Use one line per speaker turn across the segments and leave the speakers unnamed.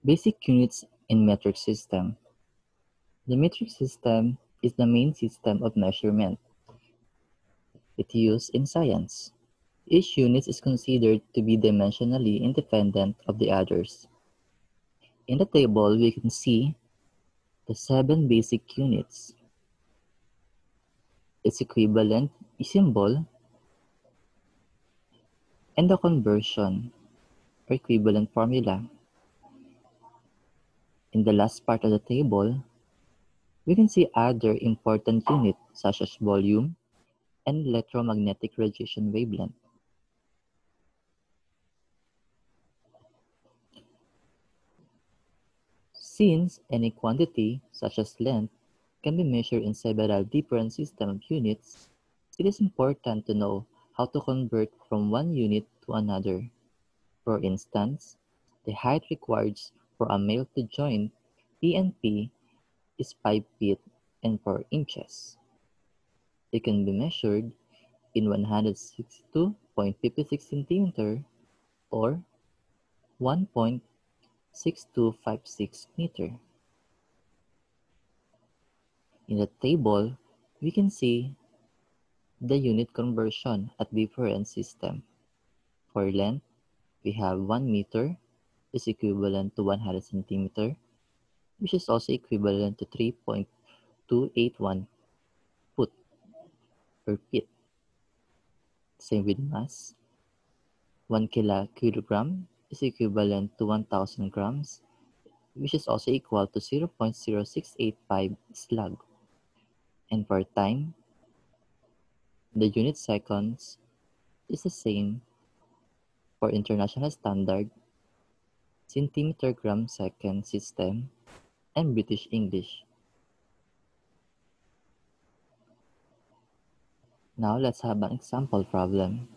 Basic units in metric system. The metric system is the main system of measurement. It used in science. Each unit is considered to be dimensionally independent of the others. In the table, we can see the 7 basic units. Its equivalent symbol and the conversion or equivalent formula. In the last part of the table, we can see other important units such as volume and electromagnetic radiation wavelength. Since any quantity, such as length, can be measured in several different system of units, it is important to know how to convert from one unit to another. For instance, the height required for a male to join PNP is 5 feet and 4 inches. It can be measured in 162.56 centimeter or 1.6256 meter. In the table, we can see the unit conversion at different system. For length, we have 1 meter is equivalent to 100 centimeter, which is also equivalent to 3.281 foot per feet. Same with mass. 1 kilogram is equivalent to 1,000 grams, which is also equal to 0.0685 slug. And for time, the unit seconds is the same for international standard, centimeter gram second system, and British English. Now let's have an example problem.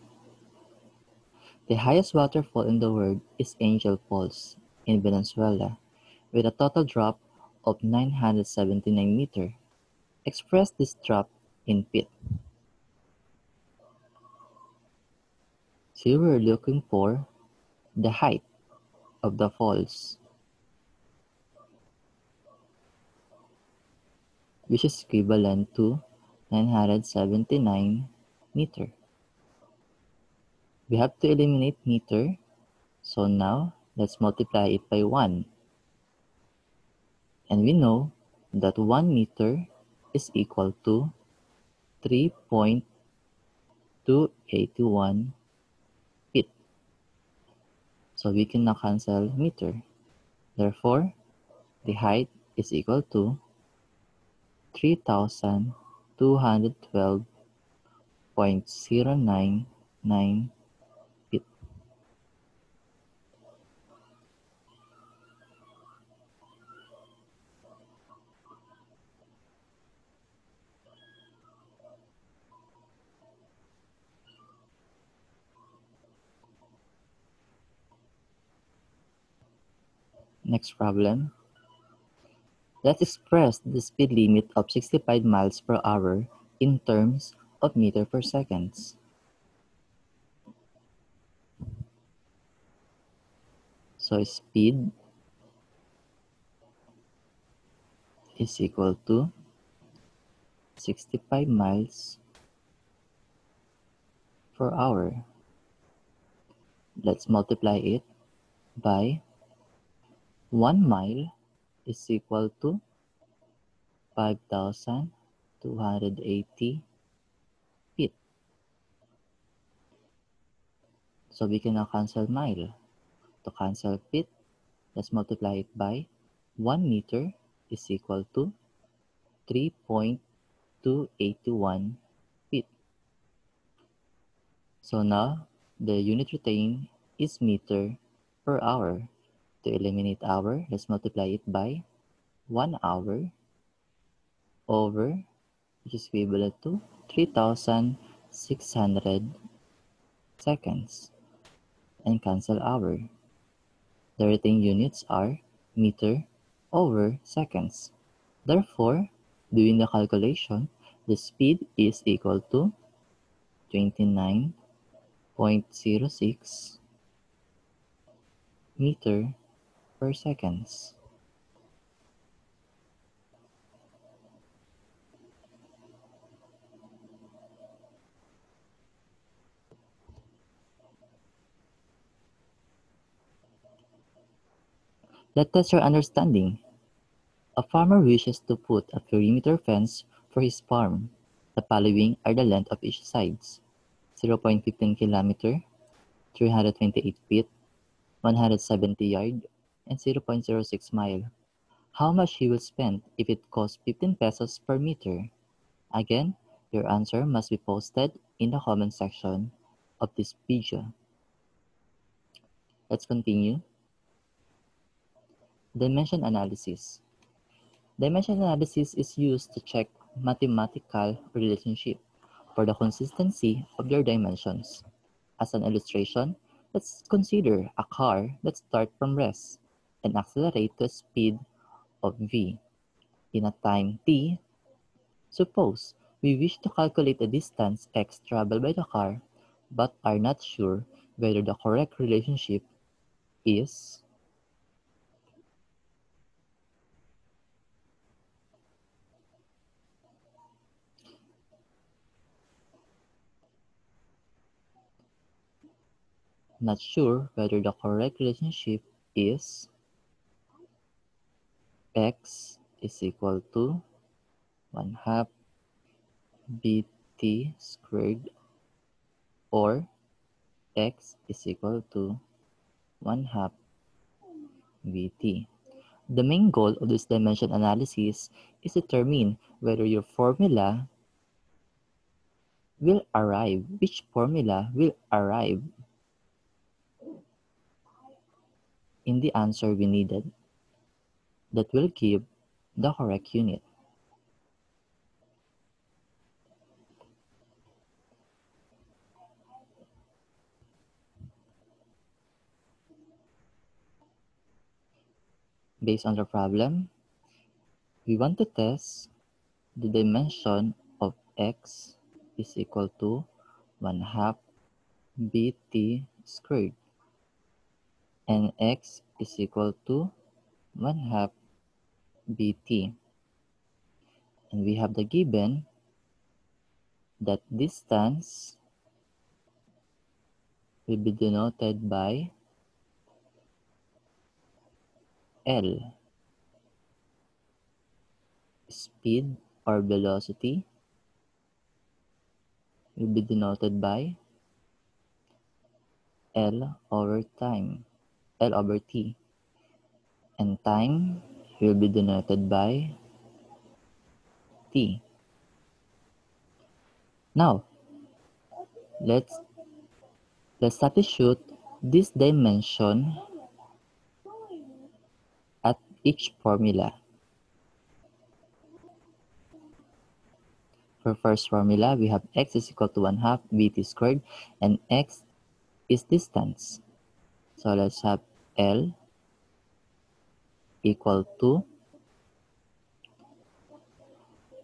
The highest waterfall in the world is Angel Falls in Venezuela, with a total drop of 979 meters. Express this drop in feet. So we're looking for the height of the falls, which is equivalent to 979 meters. We have to eliminate meter, so now let's multiply it by 1. And we know that 1 meter is equal to 3.281 feet. So we can now cancel meter. Therefore, the height is equal to 3,212.099 feet. Next problem. Let's express the speed limit of 65 miles per hour in terms of meter per seconds. So speed is equal to 65 miles per hour. Let's multiply it by 1 mile is equal to 5,280 feet. So we can now cancel mile. To cancel feet, let's multiply it by 1 meter is equal to 3.281 feet. So now, the unit retained is meter per hour. To eliminate hour, let's multiply it by 1 hour over, which is equivalent to 3,600 seconds, and cancel hour. The retained units are meter over seconds. Therefore, doing the calculation, the speed is equal to 29.06 meter per seconds. Let's test your understanding. A farmer wishes to put a perimeter fence for his farm. The following are the length of each sides: 0.15 kilometer, 328 feet, 170 yard, and 0.06 mile. How much he will spend if it costs 15 pesos per meter? Again, your answer must be posted in the comment section of this video. Let's continue. Dimension analysis. Dimension analysis is used to check mathematical relationship for the consistency of their dimensions. As an illustration, let's consider a car that starts from rest and accelerates to a speed of v in a time t. Suppose we wish to calculate the distance x traveled by the car, but are not sure whether the correct relationship is x is equal to 1 half bt squared or x is equal to 1 half vt. The main goal of this dimension analysis is to determine whether your formula will arrive, which formula will arrive in the answer we needed that will give the correct unit. Based on the problem, we want to test the dimension of x is equal to 1 half bt squared and x is equal to 1 half bt. And we have the given that distance will be denoted by L. Speed or velocity will be denoted by L over t. And time will be denoted by t. Now, let's substitute this dimension at each formula. For first formula, we have x is equal to 1 half vt squared and x is distance. So let's have L equal to,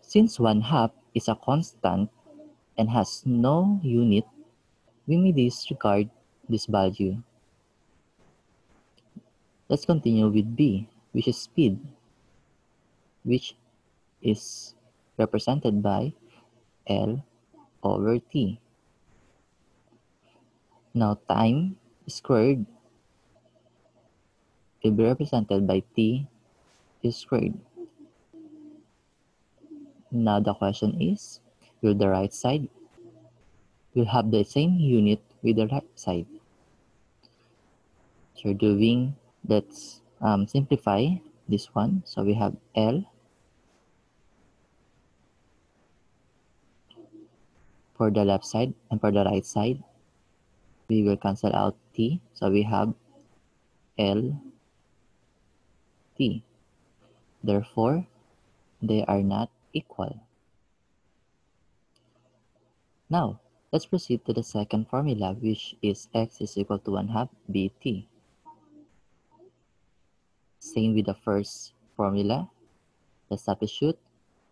since 1 half is a constant and has no unit, we may disregard this value. Let's continue with B, which is speed, which is represented by L over t. Now time squared will be represented by t squared. Now the question is, will the right side will have the same unit with the left side? So let's simplify this one. So we have L for the left side, and for the right side, we will cancel out t. So we have L t. Therefore, they are not equal. Now, let's proceed to the second formula, which is x is equal to 1 half bt. Same with the first formula. Let's substitute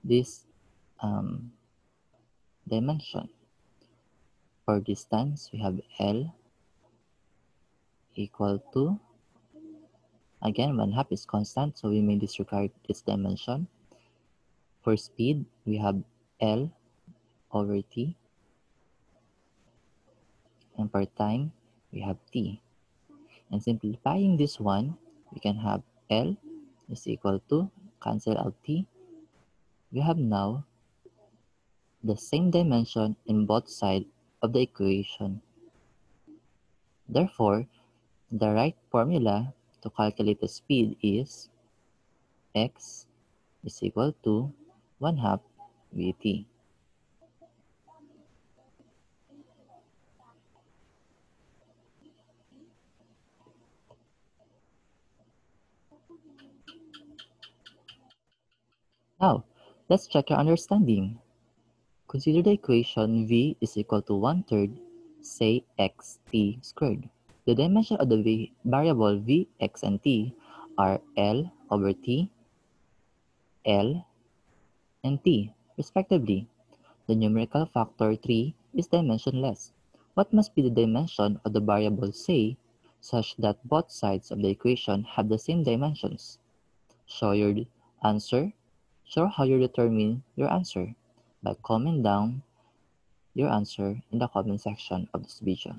this dimension. For distance, we have L equal to Again, 1/2 is constant, so we may disregard its dimension. For speed, we have L over T. And for time, we have T. And simplifying this one, we can have L is equal to, cancel out T. We have now the same dimension in both sides of the equation. Therefore, the right formula to calculate the speed is x is equal to 1/2 vt. Now, let's check your understanding. Consider the equation v is equal to 1/3, say xt squared. The dimension of the variable v, x, and t are L over t, L, and t, respectively. The numerical factor 3 is dimensionless. What must be the dimension of the variable say such that both sides of the equation have the same dimensions? Show your answer. Show how you determine your answer by commenting down your answer in the comment section of this video.